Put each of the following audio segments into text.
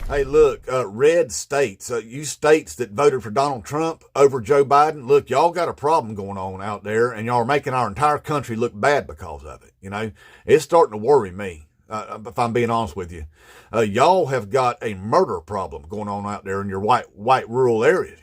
Hey, look, red states, you states that voted for Donald Trump over Joe Biden, look, y'all got a problem going on out there, and y'all are making our entire country look bad because of it. It's starting to worry me, if I'm being honest with you. Y'all have got a murder problem going on out there in your white rural areas.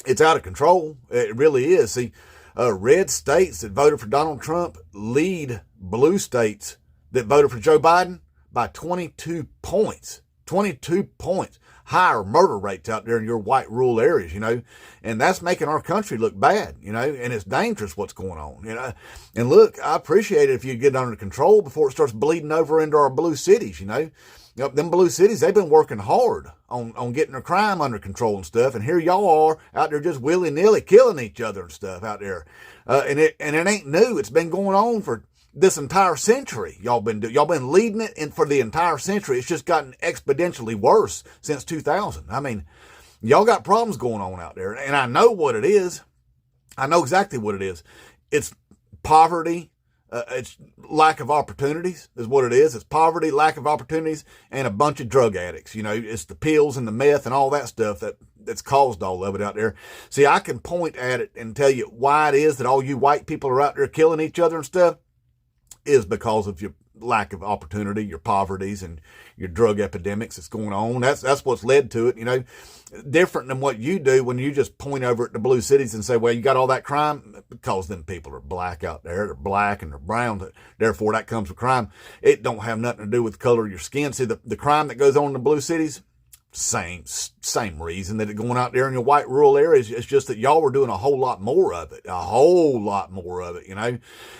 It's out of control. It really is. See, red states that voted for Donald Trump lead blue states that voted for Joe Biden by 22 points. 22 points higher murder rates out there in your white rural areas, and that's making our country look bad, and it's dangerous what's going on, and look, I appreciate it if you get it under control before it starts bleeding over into our blue cities, them blue cities, they've been working hard on getting their crime under control and stuff, and here y'all are out there just willy-nilly killing each other and stuff out there, and it ain't new. It's been going on for this entire century. Y'all been leading it in for the entire century. It's just gotten exponentially worse since 2000. I mean, y'all got problems going on out there, and I know what it is. I know exactly what it is. It's poverty. It's lack of opportunities is what it is. It's poverty, lack of opportunities, and a bunch of drug addicts. It's the pills and the meth and all that stuff that's caused all of it out there. See, I can point at it and tell you why it is that all you white people are out there killing each other and stuff is because of your lack of opportunity, your poverties, and your drug epidemics that's going on. That's what's led to it, different than what you do when you just point over at the blue cities and say, well, you got all that crime because them people are black out there. They're black and they're brown. Therefore, that comes with crime. It don't have nothing to do with the color of your skin. See, the crime that goes on in the blue cities, same reason that it's going out there in your white rural areas. It's just that y'all were doing a whole lot more of it,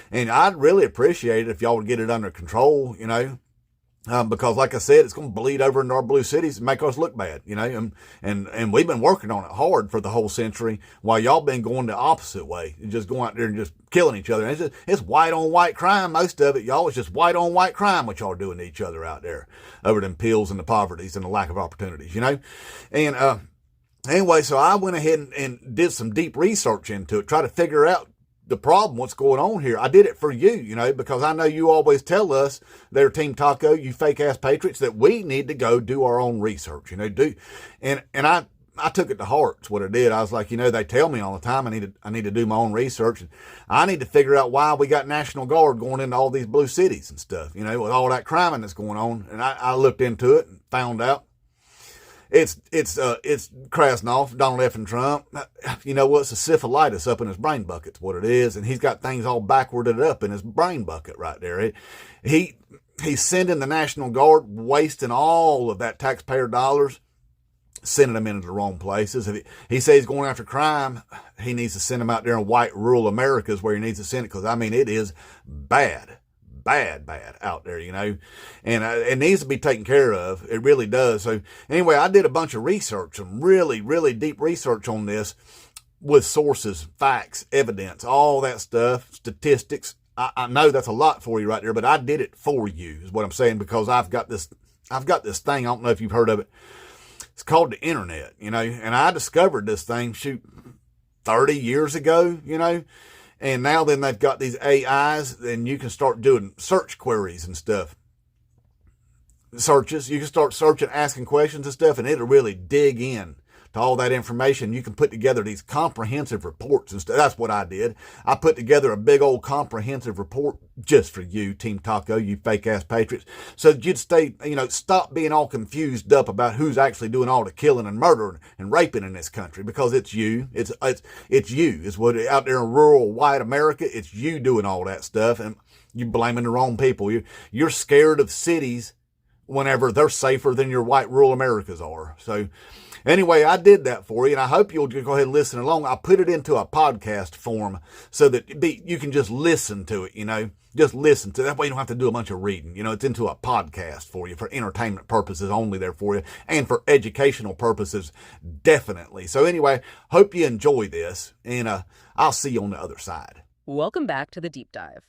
and I'd really appreciate it if y'all would get it under control, because like I said, it's going to bleed over into our blue cities and make us look bad, and we've been working on it hard for the whole century while y'all been going the opposite way, just going out there and just killing each other. And it's white on white crime, most of it, y'all. It's just white on white crime what y'all are doing to each other out there over them pills and the poverties and the lack of opportunities, and anyway, so I went ahead and did some deep research into it, try to figure out the problem, what's going on here. I did it for you, because I know you always tell us there, Team Taco, you fake ass patriots, that we need to go do our own research, and I took it to heart. It's what I did. I was like, they tell me all the time I need to do my own research, and I need to figure out why we got National Guard going into all these blue cities and stuff, with all that crime that's going on. And I looked into it and found out it's Krasnov, Donald F. and Trump. You know what's a syphilitis up in his brain bucket's what it is, and he's got things all backwarded up in his brain bucket right there. He's sending the National Guard, wasting all of that taxpayer dollars, sending them into the wrong places. If he says he's going after crime, he needs to send them out there in white rural Americas where he needs to send it, because it is bad out there, and it needs to be taken care of. It really does. So anyway, I did a bunch of research, some really, really deep research on this with sources, facts, evidence, all that stuff, statistics. I know that's a lot for you right there, but I did it for you is what I'm saying, because I've got this thing. I don't know if you've heard of it. It's called the internet, and I discovered this thing, 30 years ago, and now then they've got these AIs, and you can start doing search queries and stuff. Searches. You can start searching, asking questions and stuff, and it'll really dig in to all that information. You can put together these comprehensive reports and stuff. That's what I did. I put together a big old comprehensive report just for you, Team Taco, you fake ass patriots. So you'd stop being all confused up about who's actually doing all the killing and murdering and raping in this country, because it's you. It's you. It's what out there in rural white America. It's you doing all that stuff, and you're blaming the wrong people. You're scared of cities whenever they're safer than your white rural Americas are. So anyway, I did that for you, and I hope you'll go ahead and listen along. I put it into a podcast form so that you can just listen to it, just listen to it. That way you don't have to do a bunch of reading. It's into a podcast for you, for entertainment purposes only there for you, and for educational purposes, definitely. So anyway, hope you enjoy this, and I'll see you on the other side. Welcome back to The Deep Dive.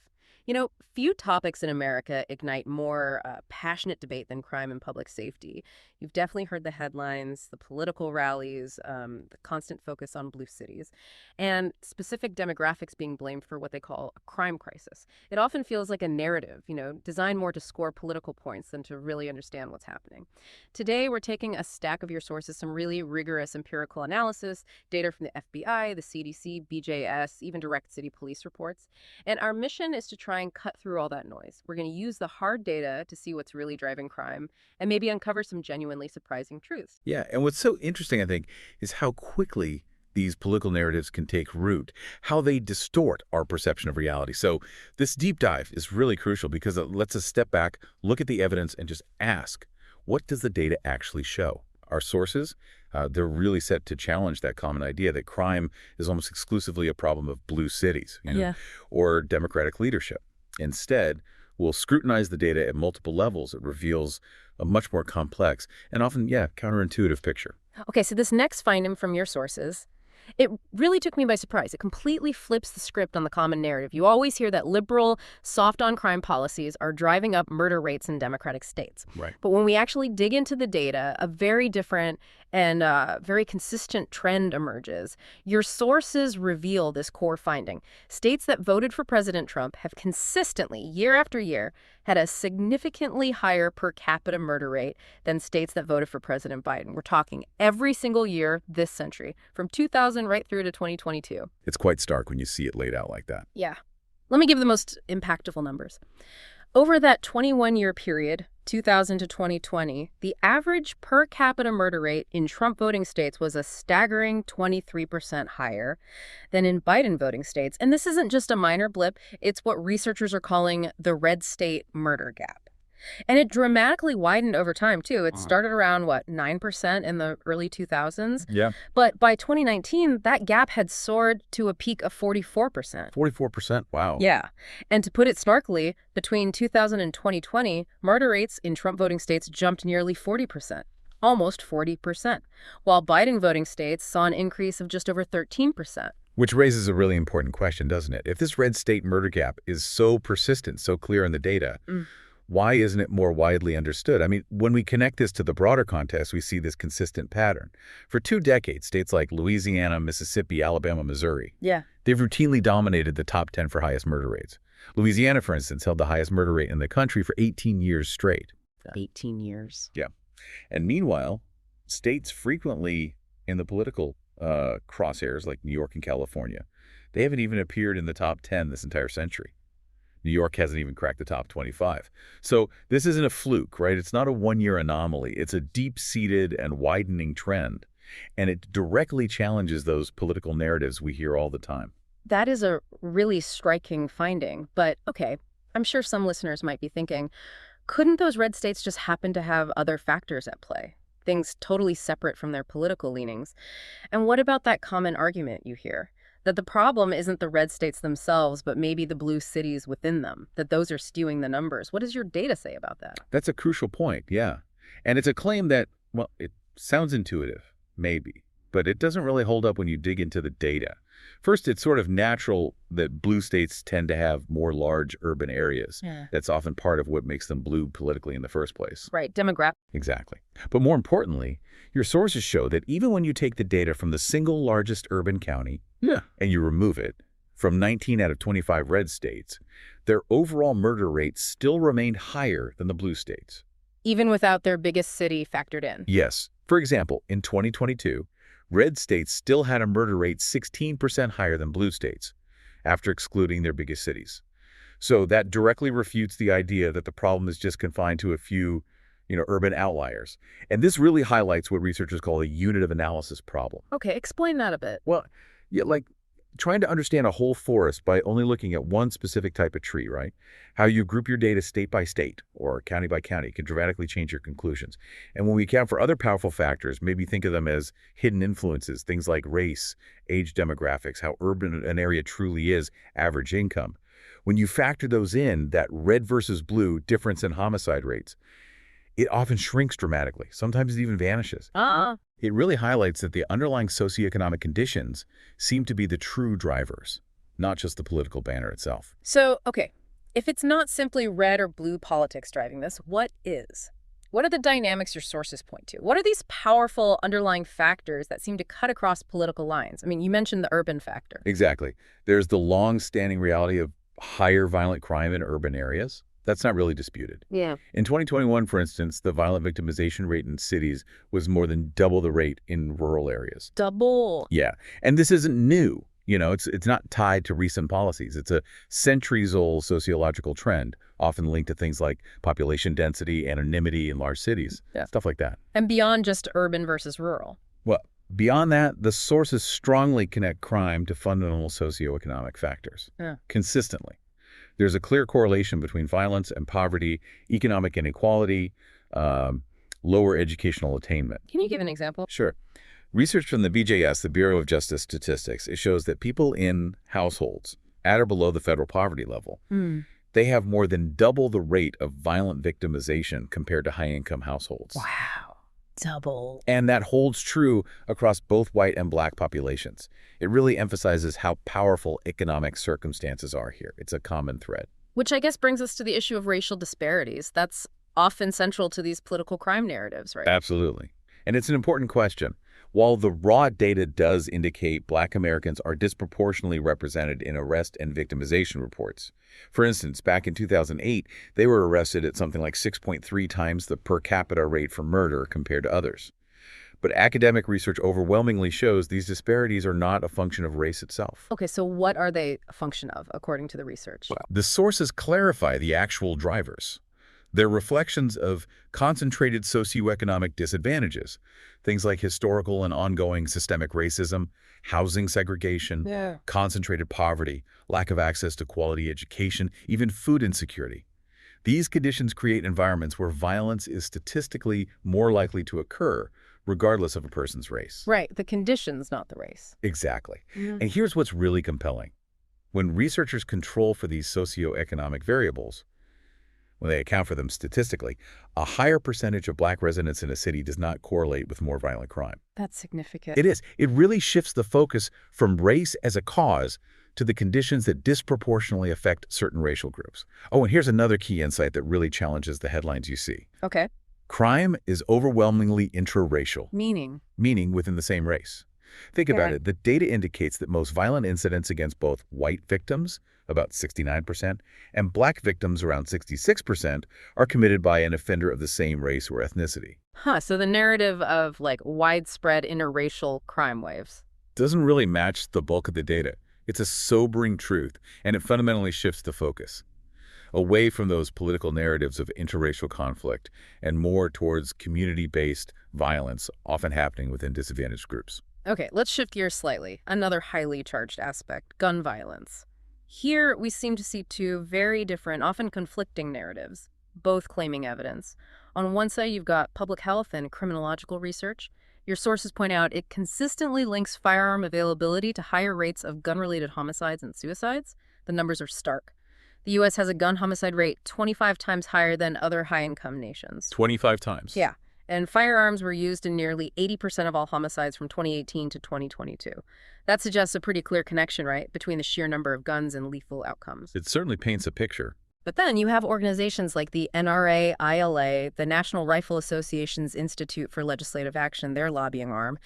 Few topics in America ignite more passionate debate than crime and public safety. You've definitely heard the headlines, the political rallies, the constant focus on blue cities, and specific demographics being blamed for what they call a crime crisis. It often feels like a narrative, designed more to score political points than to really understand what's happening. Today, we're taking a stack of your sources, some really rigorous empirical analysis, data from the FBI, the CDC, BJS, even direct city police reports. And our mission is to try and cut through all that noise. We're going to use the hard data to see what's really driving crime and maybe uncover some genuinely surprising truths. Yeah, and what's so interesting, I think, is how quickly these political narratives can take root, how they distort our perception of reality. So this deep dive is really crucial because it lets us step back, look at the evidence, and just ask, what does the data actually show? Our sources, they're really set to challenge that common idea that crime is almost exclusively a problem of blue cities, Yeah. or democratic leadership. Instead, we'll scrutinize the data at multiple levels. It reveals a much more complex and often, counterintuitive picture. Okay, so this next finding from your sources, it really took me by surprise. It completely flips the script on the common narrative. You always hear that liberal, soft on crime policies are driving up murder rates in democratic states. Right. But when we actually dig into the data, a very different and very consistent trend emerges. Your sources reveal this core finding. States that voted for President Trump have consistently, year after year, had a significantly higher per capita murder rate than states that voted for President Biden. We're talking every single year this century, from 2000 right through to 2022. It's quite stark when you see it laid out like that. Yeah. Let me give the most impactful numbers. Over that 21-year period, 2000 to 2020, the average per capita murder rate in Trump voting states was a staggering 23% higher than in Biden voting states. And this isn't just a minor blip, it's what researchers are calling the red state murder gap. And it dramatically widened over time, too. It started around, 9% in the early 2000s? Yeah. But by 2019, that gap had soared to a peak of 44%. 44%? Wow. Yeah. And to put it snarkily, between 2000 and 2020, murder rates in Trump voting states jumped nearly 40%, almost 40%, while Biden voting states saw an increase of just over 13%. Which raises a really important question, doesn't it? If this red state murder gap is so persistent, so clear in the data, why isn't it more widely understood? I mean, when we connect this to the broader context, we see this consistent pattern. For 2 decades, states like Louisiana, Mississippi, Alabama, Missouri, Yeah. they've routinely dominated the top 10 for highest murder rates. Louisiana, for instance, held the highest murder rate in the country for 18 years straight. 18 years. Yeah. And meanwhile, states frequently in the political crosshairs like New York and California, they haven't even appeared in the top 10 this entire century. New York hasn't even cracked the top 25. So this isn't a fluke, right? It's not a one-year anomaly. It's a deep-seated and widening trend. And it directly challenges those political narratives we hear all the time. That is a really striking finding. But, okay, I'm sure some listeners might be thinking, couldn't those red states just happen to have other factors at play? Things totally separate from their political leanings. And what about that common argument you hear? That the problem isn't the red states themselves, but maybe the blue cities within them, that those are skewing the numbers. What does your data say about that? That's a crucial point, yeah. And it's a claim that, well, it sounds intuitive, maybe, but it doesn't really hold up when you dig into the data. First, it's sort of natural that blue states tend to have more large urban areas. Yeah. That's often part of what makes them blue politically in the first place. Right, demographic. Exactly. But more importantly, your sources show that even when you take the data from the single largest urban county and you remove it from 19 out of 25 red states, their overall murder rates still remained higher than the blue states. Even without their biggest city factored in. Yes. For example, in 2022, red states still had a murder rate 16% higher than blue states, after excluding their biggest cities. So that directly refutes the idea that the problem is just confined to a few, urban outliers. And this really highlights what researchers call a unit of analysis problem. Okay, explain that a bit. Well, yeah, like trying to understand a whole forest by only looking at one specific type of tree, right? How you group your data state by state or county by county can dramatically change your conclusions. And when we account for other powerful factors, maybe think of them as hidden influences, things like race, age demographics, how urban an area truly is, average income. When you factor those in, that red versus blue difference in homicide rates, it often shrinks dramatically. Sometimes it even vanishes. It really highlights that the underlying socioeconomic conditions seem to be the true drivers, not just the political banner itself. So, okay, If it's not simply red or blue politics driving this, what is? What are the dynamics your sources point to? What are these powerful underlying factors that seem to cut across political lines? I mean, you mentioned the urban factor. Exactly. There's the long-standing reality of higher violent crime in urban areas. That's not really disputed. Yeah. In 2021, for instance, the violent victimization rate in cities was more than double the rate in rural areas. Double. Yeah. And this isn't new. It's not tied to recent policies. It's a centuries-old sociological trend, often linked to things like population density, anonymity in large cities, stuff like that. And beyond just urban versus rural. Well, beyond that, the sources strongly connect crime to fundamental socioeconomic factors, consistently. There's a clear correlation between violence and poverty, economic inequality, lower educational attainment. Can you give an example? Sure. Research from the BJS, the Bureau of Justice Statistics, it shows that people in households at or below the federal poverty level, they have more than double the rate of violent victimization compared to high-income households. Wow. Double. And that holds true across both white and black populations. It really emphasizes how powerful economic circumstances are here. It's a common thread. Which I guess brings us to the issue of racial disparities. That's often central to these political crime narratives, right? Absolutely. And it's an important question. While the raw data does indicate Black Americans are disproportionately represented in arrest and victimization reports. For instance, back in 2008, they were arrested at something like 6.3 times the per capita rate for murder compared to others. But academic research overwhelmingly shows these disparities are not a function of race itself. Okay, so what are they a function of, according to the research? Well, the sources clarify the actual drivers. They're reflections of concentrated socioeconomic disadvantages, things like historical and ongoing systemic racism, housing segregation, concentrated poverty, lack of access to quality education, even food insecurity. These conditions create environments where violence is statistically more likely to occur, regardless of a person's race. Right, the conditions, not the race. Exactly. And here's what's really compelling. When researchers control for these socioeconomic variables, when they account for them statistically, a higher percentage of Black residents in a city does not correlate with more violent crime. That's significant. It is. It really shifts the focus from race as a cause to the conditions that disproportionately affect certain racial groups. Oh, and here's another key insight that really challenges the headlines you see. Okay. Crime is overwhelmingly intraracial. Meaning? Meaning within the same race. Think about it. The data indicates that most violent incidents against both white victims, about 69%, and Black victims, around 66%, are committed by an offender of the same race or ethnicity. Huh, so the narrative of, like, widespread interracial crime waves doesn't really match the bulk of the data. It's a sobering truth, and it fundamentally shifts the focus away from those political narratives of interracial conflict and more towards community-based violence, often happening within disadvantaged groups. Okay, let's shift gears slightly. Another highly charged aspect, gun violence. Here, we seem to see two very different, often conflicting narratives, both claiming evidence. On one side, you've got public health and criminological research. Your sources point out it consistently links firearm availability to higher rates of gun-related homicides and suicides. The numbers are stark. The U.S. has a gun homicide rate 25 times higher than other high-income nations. 25 times? Yeah. And firearms were used in nearly 80% of all homicides from 2018 to 2022. That suggests a pretty clear connection, right, between the sheer number of guns and lethal outcomes. It certainly paints a picture. But then you have organizations like the NRA, ILA, the National Rifle Association's Institute for Legislative Action, their lobbying arm.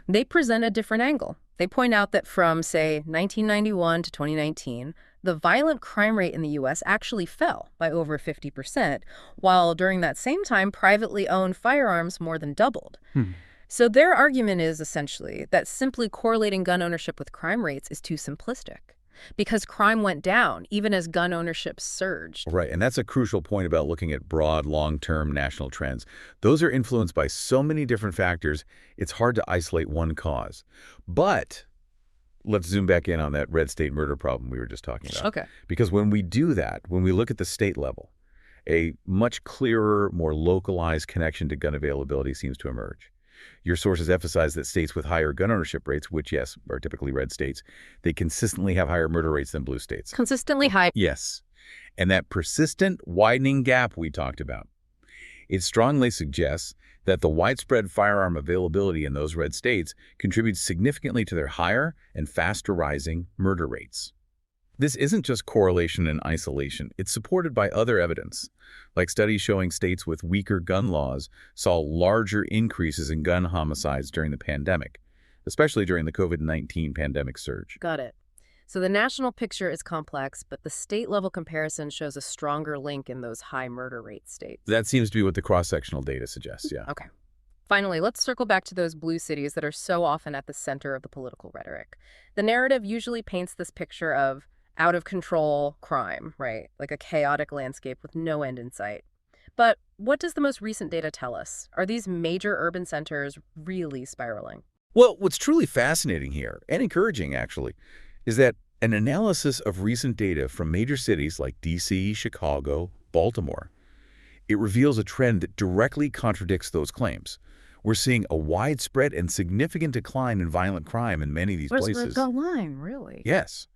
They present a different angle. They point out that from, say, 1991 to 2019, the violent crime rate in the U.S. actually fell by over 50%, while during that same time, privately owned firearms more than doubled. So their argument is essentially that simply correlating gun ownership with crime rates is too simplistic, because crime went down even as gun ownership surged. Right, and that's a crucial point about looking at broad, long-term national trends. Those are influenced by so many different factors, it's hard to isolate one cause. But let's zoom back in on that red state murder problem we were just talking about. Okay. Because when we do that, when we look at the state level, a much clearer, more localized connection to gun availability seems to emerge. Your sources emphasize that states with higher gun ownership rates, which, yes, are typically red states, they consistently have higher murder rates than blue states. Consistently high. Yes. And that persistent widening gap we talked about, it strongly suggests that the widespread firearm availability in those red states contributes significantly to their higher and faster rising murder rates. This isn't just correlation in isolation. It's supported by other evidence, like studies showing states with weaker gun laws saw larger increases in gun homicides during the pandemic, especially during the COVID-19 pandemic surge. Got it. So the national picture is complex, but the state-level comparison shows a stronger link in those high murder rate states. That seems to be what the cross-sectional data suggests, yeah. Okay. Finally, let's circle back to those blue cities that are so often at the center of the political rhetoric. The narrative usually paints this picture of out-of-control crime, right? Like a chaotic landscape with no end in sight. But what does the most recent data tell us? Are these major urban centers really spiraling? Well, what's truly fascinating here, and encouraging actually, is that an analysis of recent data from major cities like D.C., Chicago, Baltimore, it reveals a trend that directly contradicts those claims. We're seeing a widespread and significant decline in violent crime in many of these places. Where's the line, really? Yes.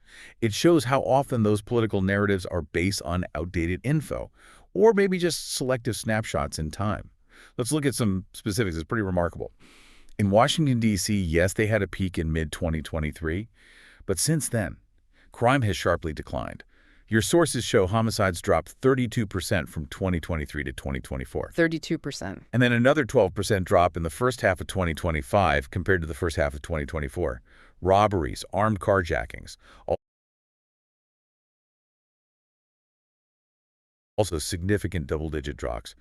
It shows how often those political narratives are based on outdated info, or maybe just selective snapshots in time. Let's look at some specifics. It's pretty remarkable. In Washington, D.C., yes, they had a peak in mid-2023, but since then, crime has sharply declined. Your sources show homicides dropped 32% from 2023 to 2024. 32%. And then another 12% drop in the first half of 2025 compared to the first half of 2024. Robberies, armed carjackings, also significant double-digit drops.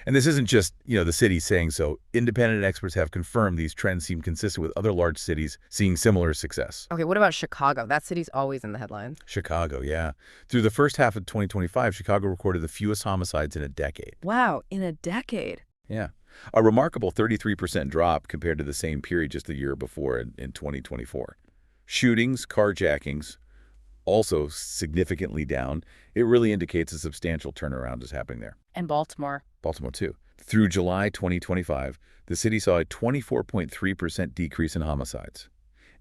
And this isn't just, the city saying so. Independent experts have confirmed these trends seem consistent with other large cities seeing similar success. Okay, what about Chicago? That city's always in the headlines. Chicago, yeah. Through the first half of 2025, Chicago recorded the fewest homicides in a decade. Wow, in a decade. Yeah. A remarkable 33% drop compared to the same period just the year before in 2024. Shootings, carjackings, also significantly down. It really indicates a substantial turnaround is happening there. And Baltimore. Baltimore, too. Through July 2025, the city saw a 24.3% decrease in homicides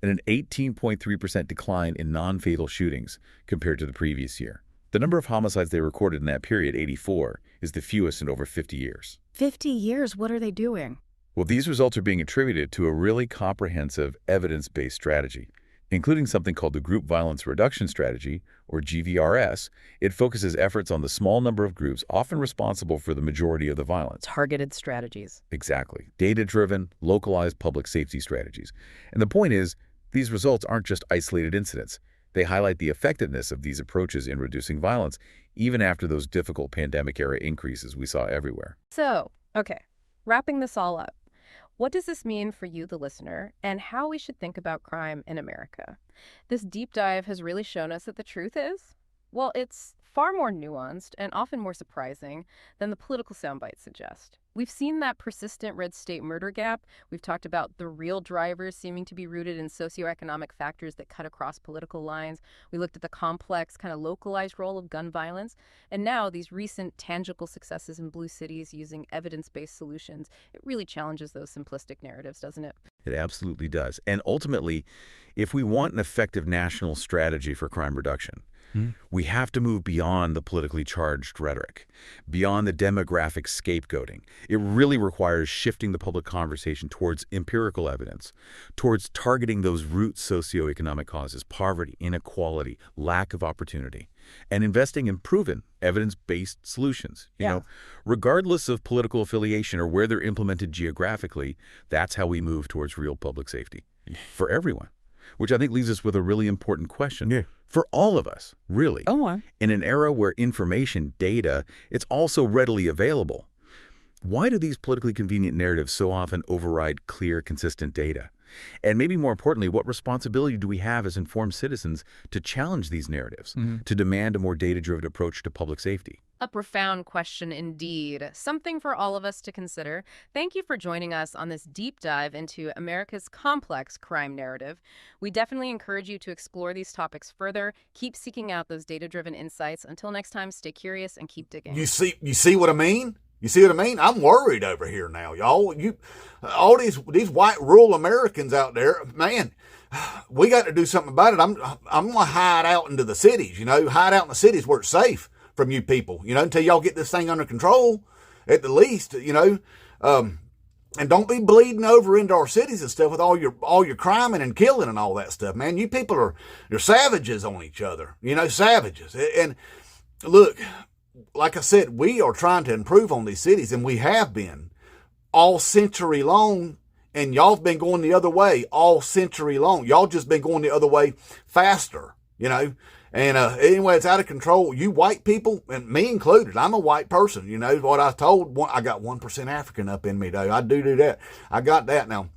and an 18.3% decline in non-fatal shootings compared to the previous year. The number of homicides they recorded in that period, 84, is the fewest in over 50 years. 50 years? What are they doing? Well, these results are being attributed to a really comprehensive evidence-based strategy, including something called the Group Violence Reduction Strategy, or GVRS. It focuses efforts on the small number of groups often responsible for the majority of the violence. Targeted strategies. Exactly. Data-driven, localized public safety strategies. And the point is, these results aren't just isolated incidents. They highlight the effectiveness of these approaches in reducing violence, even after those difficult pandemic-era increases we saw everywhere. So, okay, wrapping this all up. What does this mean for you, the listener, and how we should think about crime in America? This deep dive has really shown us that the truth is, well, it's far more nuanced and often more surprising than the political soundbites suggest. We've seen that persistent red state murder gap. We've talked about the real drivers seeming to be rooted in socioeconomic factors that cut across political lines. We looked at the complex, kind of localized role of gun violence. And now these recent tangible successes in blue cities using evidence-based solutions, it really challenges those simplistic narratives, doesn't it? It absolutely does. And ultimately, if we want an effective national strategy for crime reduction, we have to move beyond the politically charged rhetoric, beyond the demographic scapegoating. It really requires shifting the public conversation towards empirical evidence, towards targeting those root socioeconomic causes, poverty, inequality, lack of opportunity, and investing in proven evidence-based solutions. Regardless of political affiliation or where they're implemented geographically, that's how we move towards real public safety for everyone. Which I think leaves us with a really important question for all of us, really. In an era where information, data, it's also readily available, why do these politically convenient narratives so often override clear, consistent data? And maybe more importantly, what responsibility do we have as informed citizens to challenge these narratives, to demand a more data-driven approach to public safety? A profound question indeed. Something for all of us to consider. Thank you for joining us on this deep dive into America's complex crime narrative. We definitely encourage you to explore these topics further. Keep seeking out those data-driven insights. Until next time, stay curious and keep digging. You see what I mean? You see what I mean? I'm worried over here now, y'all. All these white rural Americans out there, man, we got to do something about it. I'm gonna hide out into the cities, hide out in the cities where it's safe from you people, until y'all get this thing under control, at the least, And don't be bleeding over into our cities and stuff with all your criming and killing and all that stuff, man. You people you're savages on each other, savages. And look, like I said, we are trying to improve on these cities, and we have been all century long, and y'all have been going the other way all century long. Y'all just been going the other way faster, And anyway, it's out of control. You white people, and me included, I'm a white person. What I told, I got 1% African up in me, though. I do that. I got that now.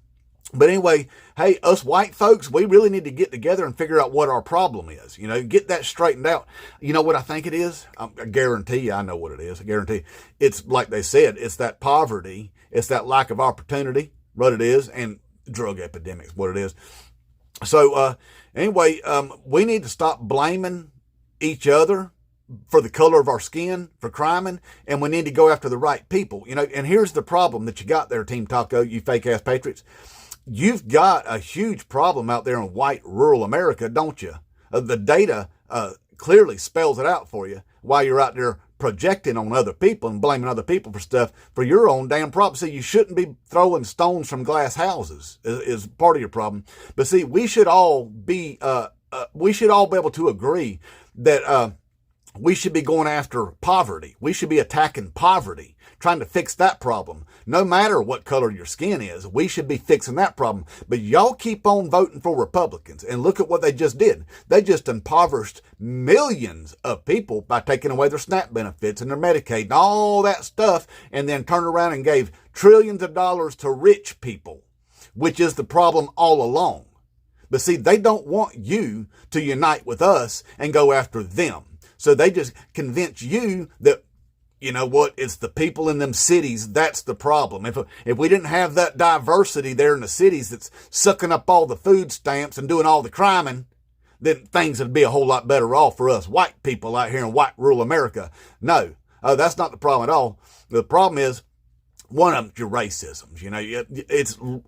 But anyway, hey, us white folks, we really need to get together and figure out what our problem is. Get that straightened out. You know what I think it is? I guarantee you I know what it is. I guarantee. It's like they said, it's that poverty. It's that lack of opportunity, what it is, and drug epidemics, what it is. So, anyway, we need to stop blaming each other for the color of our skin, for criming, and we need to go after the right people. And here's the problem that you got there, Team Taco, you fake-ass patriots. You've got a huge problem out there in white rural America, don't you? The data clearly spells it out for you while you're out there projecting on other people and blaming other people for stuff for your own damn problem. See, you shouldn't be throwing stones from glass houses is part of your problem. But see, we should all be able to agree that we should be going after poverty. We should be attacking poverty, trying to fix that problem. No matter what color your skin is, we should be fixing that problem. But y'all keep on voting for Republicans, and look at what they just did. They just impoverished millions of people by taking away their SNAP benefits and their Medicaid and all that stuff, and then turned around and gave trillions of dollars to rich people, which is the problem all along. But see, they don't want you to unite with us and go after them. So they just convince you that, it's the people in them cities, that's the problem. If we didn't have that diversity there in the cities that's sucking up all the food stamps and doing all the criming, then things would be a whole lot better off for us white people out here in white rural America. No, that's not the problem at all. The problem is, one of them's your racisms.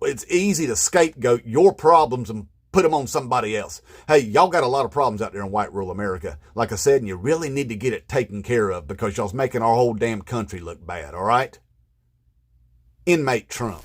It's easy to scapegoat your problems and put them on somebody else. Hey, y'all got a lot of problems out there in white rural America, like I said, and you really need to get it taken care of because y'all's making our whole damn country look bad, all right? Inmate Trump.